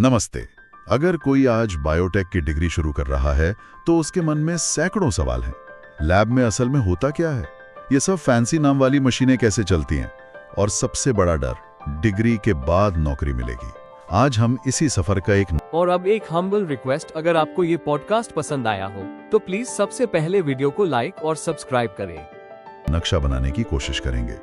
नमस्ते। अगर कोई आज बायोटेक की डिग्री शुरू कर रहा है तो उसके मन में सैकड़ों सवाल हैं। लैब में असल में होता क्या है, ये सब फैंसी नाम वाली मशीनें कैसे चलती हैं, और सबसे बड़ा डर, डिग्री के बाद नौकरी मिलेगी। आज हम इसी सफर का और अब एक हम्बल रिक्वेस्ट, अगर आपको ये पॉडकास्ट पसंद आया हो तो प्लीज सबसे पहले वीडियो को लाइक और सब्सक्राइब करें। नक्शा बनाने की कोशिश करेंगे।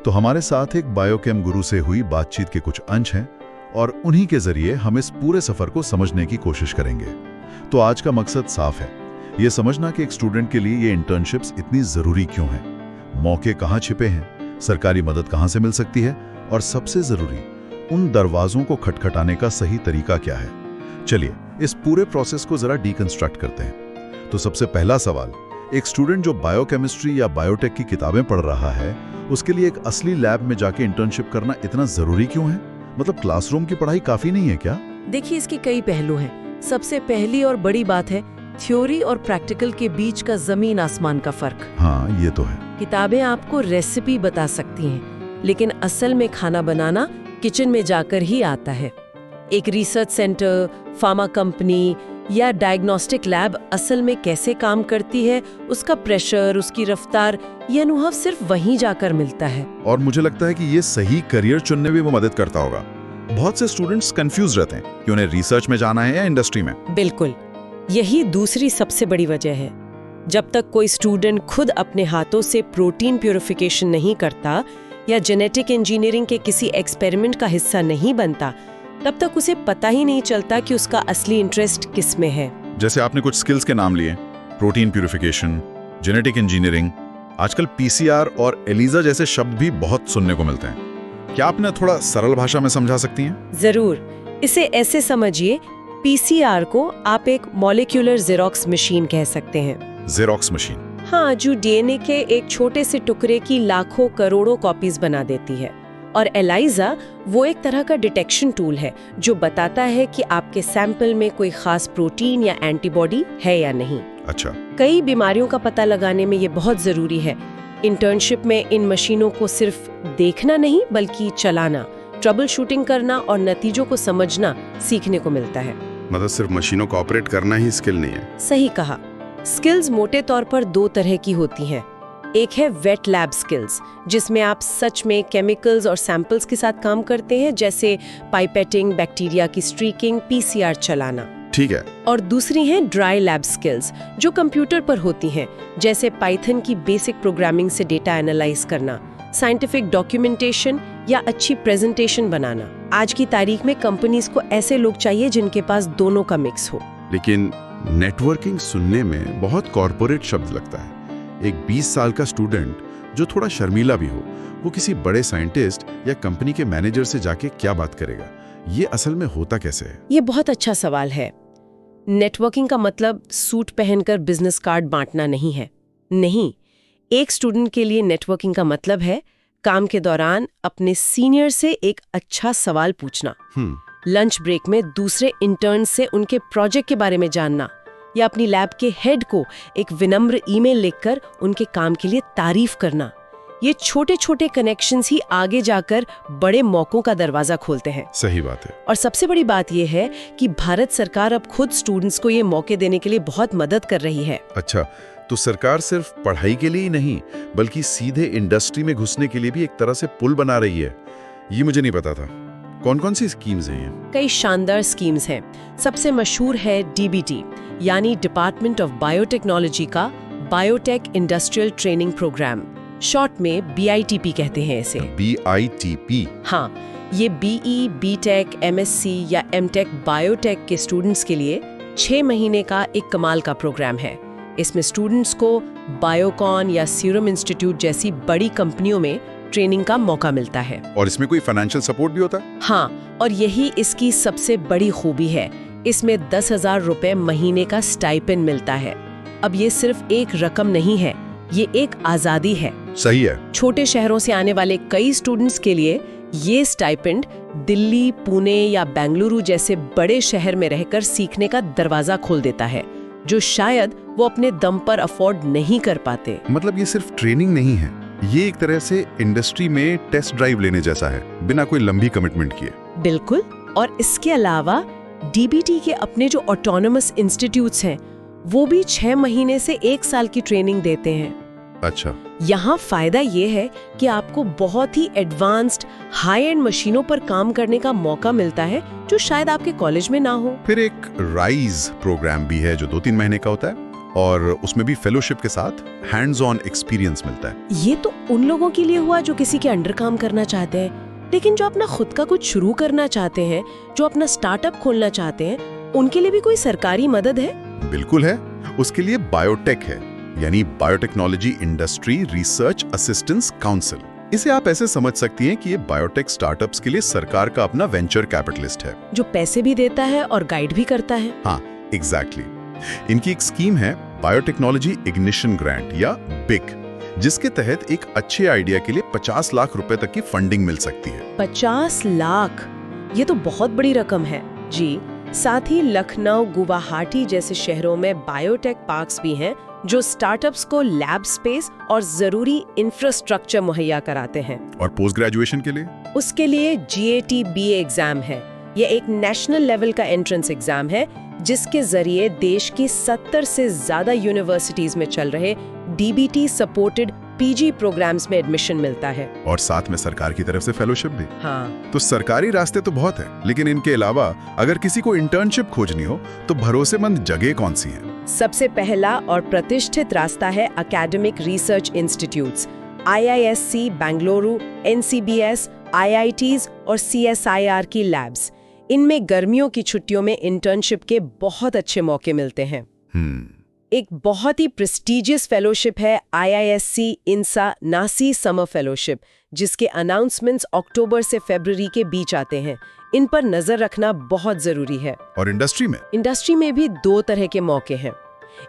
तो हमारे साथ एक बायोकेम गुरु से हुई बातचीत के कुछ अंश हैं और उन्हीं के जरिए हम इस पूरे सफर को समझने की कोशिश करेंगे। तो आज का मकसद साफ है, ये समझना कि एक स्टूडेंट के लिए ये इंटर्नशिप्स इतनी जरूरी क्यों हैं, मौके कहाँ छिपे हैं, सरकारी मदद कहाँ से मिल सकती है, और सबसे जरूरी, उन दरवाजों को खटखटाने का सही तरीका क्या है। चलिए इस पूरे प्रोसेस को जरा डीकंस्ट्रक्ट करते हैं। तो सबसे पहला सवाल, एक स्टूडेंट जो बायोकेमिस्ट्री या बायोटेक की किताबें पढ़ रहा है, उसके लिए एक असली लैब में जाके इंटर्नशिप करना इतना जरूरी क्यों है? मतलब क्लासरूम की पढ़ाई काफी नहीं है क्या? देखिए, इसके कई पहलू हैं। सबसे पहली और बड़ी बात है थ्योरी और प्रैक्टिकल के बीच का जमीन आसमान का फर्क। हाँ, ये तो है। किताबें आपको रेसिपी बता सकती हैं, लेकिन असल में खाना बनाना किचन में जाकर ही आता है। एक रिसर्च सेंटर, फार्मा कंपनी या डायग्नोस्टिक लैब असल में कैसे काम करती है, उसका प्रेशर, उसकी रफ्तार, ये अनुभव सिर्फ वहीं जाकर मिलता है। और मुझे लगता है कि ये सही करियर चुनने में वो मदद करता होगा। बहुत से स्टूडेंट्स कंफ्यूज रहते हैं कि उन्हें रिसर्च में जाना है या इंडस्ट्री में। बिल्कुल, यही दूसरी सबसे बड़ी वजह है। जब तक कोई स्टूडेंट खुद अपने हाथों से प्रोटीन प्यूरिफिकेशन नहीं करता या जेनेटिक इंजीनियरिंग के किसी एक्सपेरिमेंट का हिस्सा नहीं बनता, तब तक उसे पता ही नहीं चलता कि उसका असली इंटरेस्ट किस में है। जैसे आपने कुछ स्किल्स के नाम लिए, प्रोटीन प्यूरिफिकेशन, जेनेटिक इंजीनियरिंग, आजकल पीसीआर और एलिजा जैसे शब्द भी बहुत सुनने को मिलते हैं। क्या आपने थोड़ा सरल भाषा में समझा सकती हैं? जरूर। इसे ऐसे समझिए, पीसीआर को आप एक मॉलिक्यूलर जेरोक्स मशीन कह सकते हैं। Xerox machine? हाँ, जो डीएनए के एक छोटे से टुकड़े की लाखों करोड़ों कॉपीज बना देती है। और एलाइजा वो एक तरह का डिटेक्शन टूल है जो बताता है कि आपके सैंपल में कोई खास प्रोटीन या एंटीबॉडी है या नहीं। अच्छा। कई बीमारियों का पता लगाने में ये बहुत जरूरी है। इंटर्नशिप में इन मशीनों को सिर्फ देखना नहीं, बल्कि चलाना, ट्रबल शूटिंग करना और नतीजों को समझना सीखने को मिलता है। मतलब सिर्फ मशीनों को ऑपरेट करना ही स्किल नहीं है? सही कहा। स्किल्स मोटे तौर पर दो तरह की होती हैं। एक है वेट लैब स्किल्स, जिसमें आप सच में केमिकल्स और सैंपल्स के साथ काम करते हैं, जैसे पाइपेटिंग, बैक्टीरिया की स्ट्रीकिंग, पीसीआर चलाना। ठीक है। और दूसरी है ड्राई लैब स्किल्स, जो कंप्यूटर पर होती हैं, जैसे पाइथन की बेसिक प्रोग्रामिंग से डेटा एनालाइज करना, साइंटिफिक डॉक्यूमेंटेशन या अच्छी प्रेजेंटेशन बनाना। आज की तारीख में कंपनीज को ऐसे लोग चाहिए जिनके पास दोनों का मिक्स हो। लेकिन नेटवर्किंग सुनने में बहुत कॉर्पोरेट शब्द लगता है। एक 20 साल का स्टूडेंट जो थोड़ा शर्मीला भी हो, वो किसी बड़े साइंटिस्ट या कंपनी के मैनेजर से जाके क्या बात करेगा? ये असल में होता कैसे है? ये बहुत अच्छा सवाल है। नेटवर्किंग का मतलब सूट पहनकर बिजनेस कार्ड बांटना नहीं है। नहीं, एक स्टूडेंट के लिए नेटवर्किंग का मतलब है काम के दौरान अपने सीनियर से एक अच्छा सवाल पूछना, लंच ब्रेक में दूसरे इंटर्न से उनके प्रोजेक्ट के बारे में जानना, या अपनी लैब के हेड को एक विनम्र ईमेल लिखकर उनके काम के लिए तारीफ करना। ये छोटे छोटे कनेक्शंस ही आगे जाकर बड़े मौकों का दरवाजा खोलते हैं। सही बात है। और सबसे बड़ी बात यह है कि भारत सरकार अब खुद स्टूडेंट्स को ये मौके देने के लिए बहुत मदद कर रही है। अच्छा, तो सरकार सिर्फ पढ़ाई के लिए ही नहीं, बल्कि सीधे इंडस्ट्री में घुसने के लिए भी एक तरह से पुल बना रही है। ये मुझे नहीं पता था। कौन कौन सी स्कीम्स हैं ये? कई शानदार स्कीम्स हैं। सबसे मशहूर है डीबीटी, यानी डिपार्टमेंट ऑफ बायोटेक्नोलॉजी का biotech industrial training program. Short में बीआईटीपी कहते हैं इसे। बीआईटीपी? हाँ, ये बीई, बीटेक, एमएससी या एमटेक बायोटेक के स्टूडेंट्स के लिए 6 महीने का एक कमाल का प्रोग्राम है। इसमें स्टूडेंट्स को बायोकॉन या सीरम इंस्टीट्यूट जैसी बड़ी कंपनियों में ट्रेनिंग का मौका मिलता है। और इसमें कोई फाइनेंशियल सपोर्ट भी होता है? हाँ, और यही इसकी सबसे बड़ी खूबी है। इसमें 10,000 रुपए महीने का स्टाइपेंड मिलता है। अब ये सिर्फ एक रकम नहीं है, ये एक आजादी है। सही है। छोटे शहरों से आने वाले कई स्टूडेंट्स के लिए ये स्टाइपेंड दिल्ली, पुणे या बेंगलुरु जैसे बड़े शहर में रहकर सीखने का दरवाजा खोल देता है, जो शायद वो अपने दम पर अफोर्ड नहीं कर पाते। मतलब ये सिर्फ ट्रेनिंग नहीं है, ये एक तरह से इंडस्ट्री में टेस्ट ड्राइव लेने जैसा है, बिना कोई लंबी कमिटमेंट किए। बिल्कुल। और इसके अलावा डीबीटी के अपने जो ऑटोनोमस इंस्टीट्यूट्स हैं वो भी 6 महीने से 1 साल की ट्रेनिंग देते हैं। अच्छा, यहाँ फायदा ये है कि आपको बहुत ही एडवांस्ड हाई एंड मशीनों पर काम करने का मौका मिलता है जो शायद आपके कॉलेज में ना हो। फिर एक राइज प्रोग्राम भी है जो 2-3 महीने का होता है और उसमें भी फेलोशिप के साथ हैंड्स ऑन एक्सपीरियंस मिलता है। ये तो उन लोगों के लिए हुआ जो किसी के अंडर काम करना चाहते हैं, लेकिन जो अपना खुद का कुछ शुरू करना चाहते हैं, जो अपना स्टार्टअप खोलना चाहते हैं, उनके लिए भी कोई सरकारी मदद है? बिल्कुल है। उसके लिए बायोटेक है, यानी biotechnology industry research assistance council. इसे आप ऐसे समझ सकती हैं कि ये बायोटेक स्टार्टअप्स के लिए सरकार का अपना वेंचर कैपिटलिस्ट है, जो पैसे भी देता है और गाइड भी करता है। हाँ, एग्जैक्टली। इनकी एक स्कीम है बायोटेक्नोलॉजी इग्निशन ग्रांट या बिग, जिसके तहत एक अच्छे आइडिया के लिए 50 लाख रुपए तक की फंडिंग मिल सकती है। 50 लाख, ये तो बहुत बड़ी रकम है जी। साथ ही लखनऊ, गुवाहाटी जैसे शहरों में बायोटेक पार्क्स भी हैं जो स्टार्टअप्स को लैब स्पेस और जरूरी इंफ्रास्ट्रक्चर मुहैया कराते हैं। और पोस्ट ग्रेजुएशन के लिए? उसके लिए GAT BA एग्जाम है। यह एक नेशनल लेवल का एंट्रेंस एग्जाम है जिसके जरिए देश की 70 से ज्यादा यूनिवर्सिटीज में चल रहे DBT सपोर्टेड PG प्रोग्राम्स में एडमिशन मिलता है। और साथ में सरकार की तरफ से फेलोशिप भी। हाँ। तो सरकारी रास्ते तो बहुत है, लेकिन इनके अलावा अगर किसी को इंटर्नशिप खोजनी हो तो भरोसेमंद जगह कौन सी है? सबसे पहला और प्रतिष्ठित रास्ता है academic research institutes, IISc Bengaluru, NCBS, IITs और CSIR की लैब्स। इनमें गर्मियों की छुट्टियों में इंटर्नशिप के बहुत अच्छे मौके मिलते हैं। एक बहुत ही प्रेस्टिजियस फेलोशिप है IISc INSA नासी समर फेलोशिप, जिसके अनाउंसमेंट्स अक्टूबर से फरवरी के बीच आते हैं। इन पर नजर रखना बहुत जरूरी है। और इंडस्ट्री में भी 2 तरह के मौके हैं।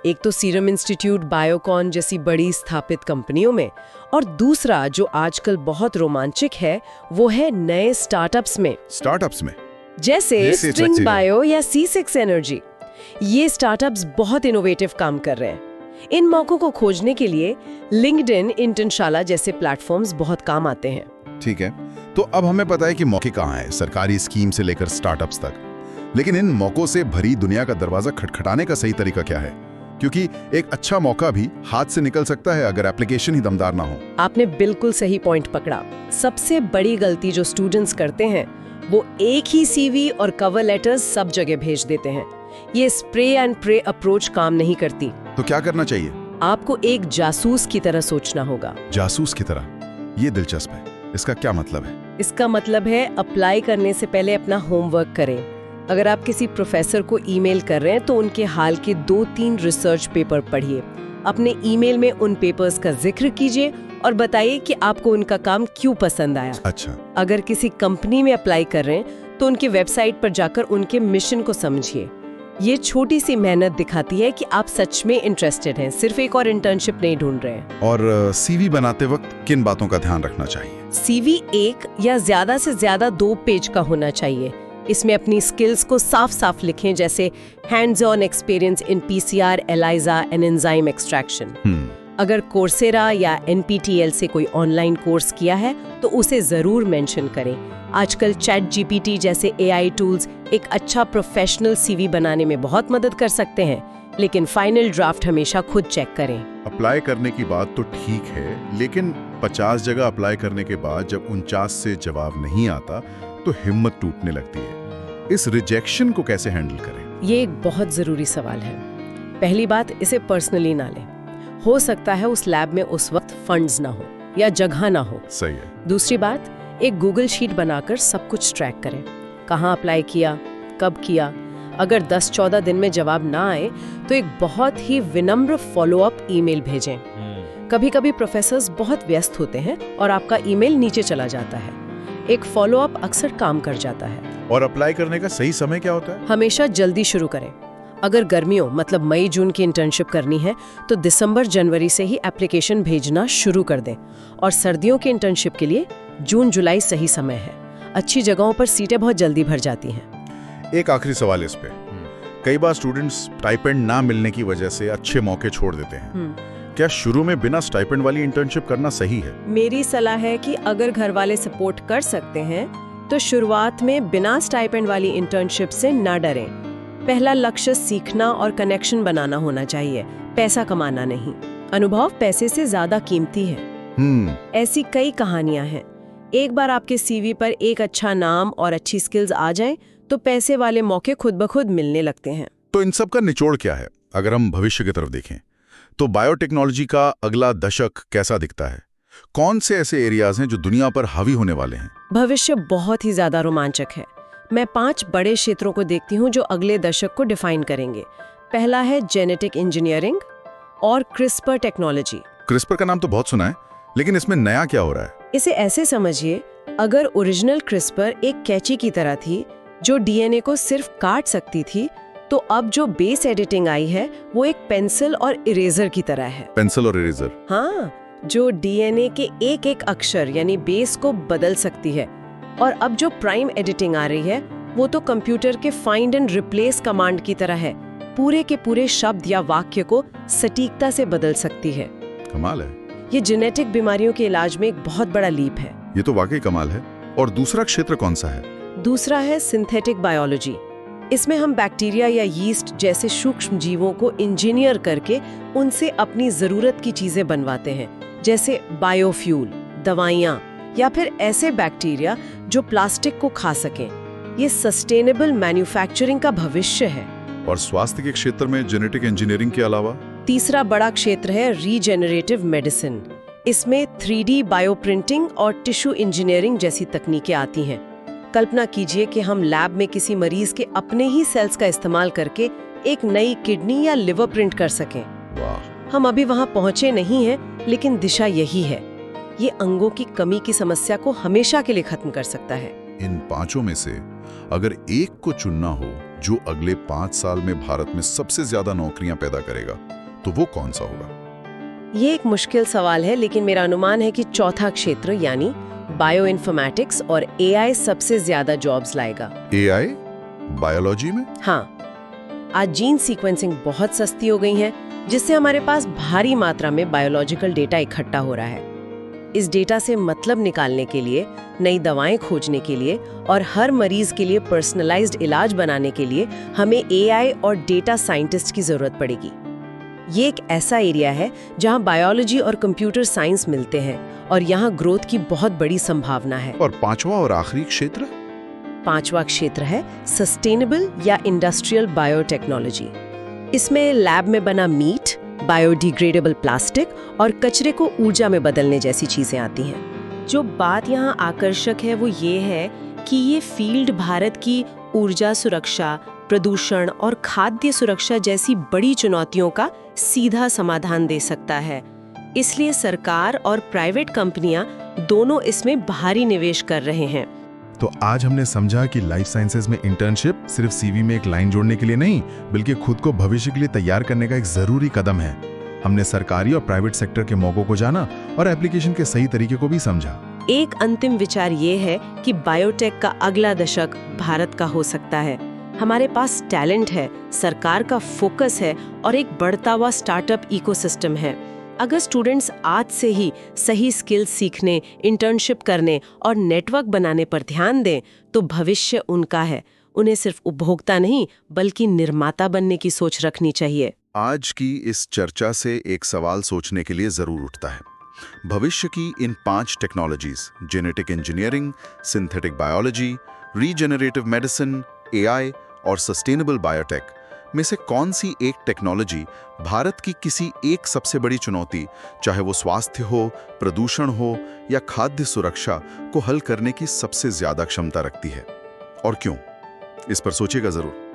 एक तो सीरम इंस्टीट्यूट, बायोकॉन जैसी बड़ी स्थापित कंपनियों में, और दूसरा जो आजकल बहुत रोमांचक है वो है नए स्टार्टअप्स में जैसे स्ट्रिंग बायो या C6 एनर्जी। ये स्टार्टअप्स बहुत इनोवेटिव काम कर रहे हैं। इन मौकों को खोजने के लिए लिंक्डइन, इंटर्नशाला जैसे प्लेटफॉर्म्स बहुत काम आते हैं। ठीक है, तो अब हमें पता है कि मौके कहाँ हैं, सरकारी स्कीम से लेकर स्टार्टअप्स तक। लेकिन इन मौकों से भरी दुनिया का दरवाजा खटखटाने का सही तरीका क्या है? क्योंकि एक अच्छा मौका भी हाथ से निकल सकता है अगर एप्लीकेशन ही दमदार ना हो। आपने बिल्कुल सही पॉइंट पकड़ा। सबसे बड़ी गलती जो स्टूडेंट्स करते हैं वो एक ही CV और कवर लेटर्स सब जगह भेज देते हैं। ये स्प्रे एंड प्रे अप्रोच काम नहीं करती। तो क्या करना चाहिए? आपको एक जासूस की तरह सोचना होगा। जासूस की तरह? ये दिलचस्प है। इसका क्या मतलब है? इसका मतलब है अप्लाई करने से पहले अपना होमवर्क करें। अगर आप किसी प्रोफेसर को ईमेल कर रहे हैं तो उनके हाल के 2-3 रिसर्च पेपर पढ़िए। अपने ईमेल में उन पेपर्स का जिक्र कीजिए और बताइए कि आपको उनका काम क्यों पसंद आया। अच्छा। अगर किसी कंपनी में अप्लाई कर रहे हैं तो उनके वेबसाइट पर जाकर उनके मिशन को समझिए। ये छोटी सी मेहनत दिखाती है कि आप सच में इंटरेस्टेड हैं, सिर्फ एक और इंटर्नशिप नहीं ढूंढ रहे हैं। और CV बनाते वक्त किन बातों का ध्यान रखना चाहिए? CV 1 या ज्यादा से ज्यादा 2 पेज का होना चाहिए। इसमें अपनी स्किल्स को साफ साफ लिखें, जैसे hands on experience in PCR, ELISA and enzyme extraction. अगर कोर्सेरा या NPTEL से कोई ऑनलाइन कोर्स किया है तो उसे जरूर मेंशन करें। आजकल ChatGPT जैसे AI टूल्स एक अच्छा प्रोफेशनल CV बनाने में बहुत मदद कर सकते हैं, लेकिन फाइनल ड्राफ्ट हमेशा खुद चेक करें। अप्लाई करने की बात तो ठीक है, लेकिन 50 जगह अप्लाई करने के बाद जब 49 से जवाब नहीं आता तो हिम्मत टूटने लगती है। इस रिजेक्शन को कैसे हैंडल करें? ये एक बहुत जरूरी सवाल है। पहली बात, इसे पर्सनली ना लें। हो सकता है उस लैब में उस वक्त फंड्स ना हो या जगह ना हो। सही है। दूसरी बात, एक गूगल शीट बनाकर सब कुछ ट्रैक करें। कहाँ अप्लाई किया, कब किया। अगर 10-14 दिन में जवाब ना आए तो एक बहुत ही विनम्र फॉलोअप ईमेल भेजें। कभी-कभी प्रोफेसर्स बहुत व्यस्त होते हैं और आपका ईमेल नीचे चला जाता है। एक फॉलोअप अक्सर काम कर जाता है। और अप्लाई करने का सही समय क्या होता है? हमेशा जल्दी शुरू करें। अगर गर्मियों मतलब मई-जून की इंटर्नशिप करनी है तो दिसंबर-जनवरी से ही एप्लीकेशन भेजना शुरू कर दें। और सर्दियों की इंटर्नशिप के लिए जून-जुलाई सही समय है। अच्छी जगहों पर सीटें बहुत जल्दी भर जाती हैं। एक आखिरी सवाल इस पे। कई बार स्टूडेंट्स स्टाइपेंड ना मिलने की वजह से अच्छे मौके छोड़ देते हैं। क्या शुरू में बिना स्टाइपेंड वाली इंटर्नशिप करना सही है? मेरी सलाह है कि अगर घर वाले सपोर्ट कर सकते हैं तो शुरुआत में बिना स्टाइपेंड वाली इंटर्नशिप से ना डरें। पहला लक्ष्य सीखना और कनेक्शन बनाना होना चाहिए, पैसा कमाना नहीं। अनुभव पैसे से ज्यादा कीमती है। ऐसी कई कहानियां हैं। एक बार आपके सीवी पर एक अच्छा नाम और अच्छी स्किल्स आ जाएं, तो पैसे वाले मौके खुद ब खुद मिलने लगते हैं। तो इन सब का निचोड़ क्या है? अगर हम भविष्य की तरफ देखें तो बायोटेक्नोलॉजी का अगला दशक कैसा दिखता है? कौन से ऐसे एरियाज हैं जो दुनिया पर हावी होने वाले हैं? भविष्य बहुत ही ज्यादा रोमांचक है। मैं 5 बड़े क्षेत्रों को देखती हूँ जो अगले दशक को डिफाइन करेंगे। पहला है जेनेटिक इंजीनियरिंग और क्रिस्पर टेक्नोलॉजी। क्रिस्पर का नाम तो बहुत सुना है, लेकिन इसमें नया क्या हो रहा है? इसे ऐसे समझिए, अगर ओरिजिनल क्रिस्पर एक कैंची की तरह थी जो डीएनए को सिर्फ काट सकती थी, तो अब जो बेस एडिटिंग आई है वो एक पेंसिल और इरेजर की तरह है। पेंसिल और इरेजर? हाँ, जो डीएनए के एक एक अक्षर यानी बेस को बदल सकती है। और अब जो प्राइम एडिटिंग आ रही है वो तो कंप्यूटर के फाइंड एंड रिप्लेस कमांड की तरह है, पूरे के पूरे शब्द या वाक्य को सटीकता से बदल सकती है। कमाल है। ये जेनेटिक बीमारियों के इलाज में एक बहुत बड़ा लीप है। ये तो वाकई कमाल है। और दूसरा क्षेत्र कौन सा है? दूसरा है सिंथेटिक बायोलॉजी। इसमें हम बैक्टीरिया या यीस्ट जैसे सूक्ष्म जीवों को इंजीनियर करके उनसे अपनी जरूरत की चीजें बनवाते हैं, जैसे बायोफ्यूल, दवाइयाँ या फिर ऐसे बैक्टीरिया जो प्लास्टिक को खा सकें। ये सस्टेनेबल मैन्युफैक्चरिंग का भविष्य है। और स्वास्थ्य के क्षेत्र में जेनेटिक इंजीनियरिंग के अलावा तीसरा बड़ा क्षेत्र है रीजेनरेटिव मेडिसिन। इसमें 3D बायोप्रिंटिंग और टिश्यू इंजीनियरिंग जैसी तकनीकें आती हैं। कल्पना कीजिए कि हम लैब में किसी मरीज के अपने ही सेल्स का इस्तेमाल करके एक नई किडनी या लिवर प्रिंट कर सकें। वाह। हम अभी वहां पहुंचे नहीं हैं, लेकिन दिशा यही है। ये अंगों की कमी की समस्या को हमेशा के लिए खत्म कर सकता है। इन 5 में से अगर एक को चुनना हो जो अगले 5 साल में भारत में सबसे ज्यादा नौकरियां पैदा करेगा, तो वो कौन सा होगा? ये एक मुश्किल सवाल है, लेकिन मेरा अनुमान है कि चौथा क्षेत्र यानी बायो इन्फॉर्मेटिक्स और एआई सबसे ज्यादा जॉब्स लाएगा। एआई बायोलॉजी में? हाँ, आज जीन सीक्वेंसिंग बहुत सस्ती हो गई है, जिससे हमारे पास भारी मात्रा में बायोलॉजिकल डेटा इकट्ठा हो रहा है। इस डेटा से मतलब निकालने के लिए, नई दवाएं खोजने के लिए और हर मरीज के लिए पर्सनलाइज्ड इलाज बनाने के लिए हमें एआई और डेटा साइंटिस्ट की जरूरत पड़ेगी। ये एक ऐसा एरिया है जहां बायोलॉजी और कंप्यूटर साइंस मिलते हैं और यहां ग्रोथ की बहुत बड़ी संभावना है। और 5वां और आखिरी क्षेत्र? 5वां क्षेत्र है सस्टेनेबल या इंडस्ट्रियल बायोटेक्नोलॉजी। इसमें लैब में बना मीट, बायोडिग्रेडेबल प्लास्टिक और कचरे को ऊर्जा में बदलने जैसी चीजें आती हैं। जो बात यहाँ आकर्षक है वो ये है कि ये फील्ड भारत की ऊर्जा सुरक्षा, प्रदूषण और खाद्य सुरक्षा जैसी बड़ी चुनौतियों का सीधा समाधान दे सकता है। इसलिए सरकार और प्राइवेट कंपनियां दोनों इसमें भारी निवेश कर रहे हैं। तो आज हमने समझा कि लाइफ साइंसेज में इंटर्नशिप सिर्फ सीवी में एक लाइन जोड़ने के लिए नहीं, बल्कि खुद को भविष्य के लिए तैयार करने का एक जरूरी कदम है। हमने सरकारी और प्राइवेट सेक्टर के मौकों को जाना और एप्लीकेशन के सही तरीके को भी समझा। एक अंतिम विचार ये है कि बायोटेक का अगला दशक भारत का हो सकता है। हमारे पास टैलेंट है, सरकार का फोकस है और एक बढ़ता हुआ स्टार्टअप इकोसिस्टम है। अगर स्टूडेंट्स आज से ही सही स्किल्स सीखने, इंटर्नशिप करने और नेटवर्क बनाने पर ध्यान दें, तो भविष्य उनका है। उन्हें सिर्फ उपभोक्ता नहीं, बल्कि निर्माता बनने की सोच रखनी चाहिए। आज की इस चर्चा से एक सवाल सोचने के लिए जरूर उठता है। भविष्य की इन 5 technologies, genetic engineering, synthetic biology, regenerative medicine, AI और सस्टेनेबल बायोटेक में से कौन सी एक टेक्नोलॉजी भारत की किसी एक सबसे बड़ी चुनौती, चाहे वो स्वास्थ्य हो, प्रदूषण हो या खाद्य सुरक्षा, को हल करने की सबसे ज्यादा क्षमता रखती है? और क्यों? इस पर सोचिएगा जरूर।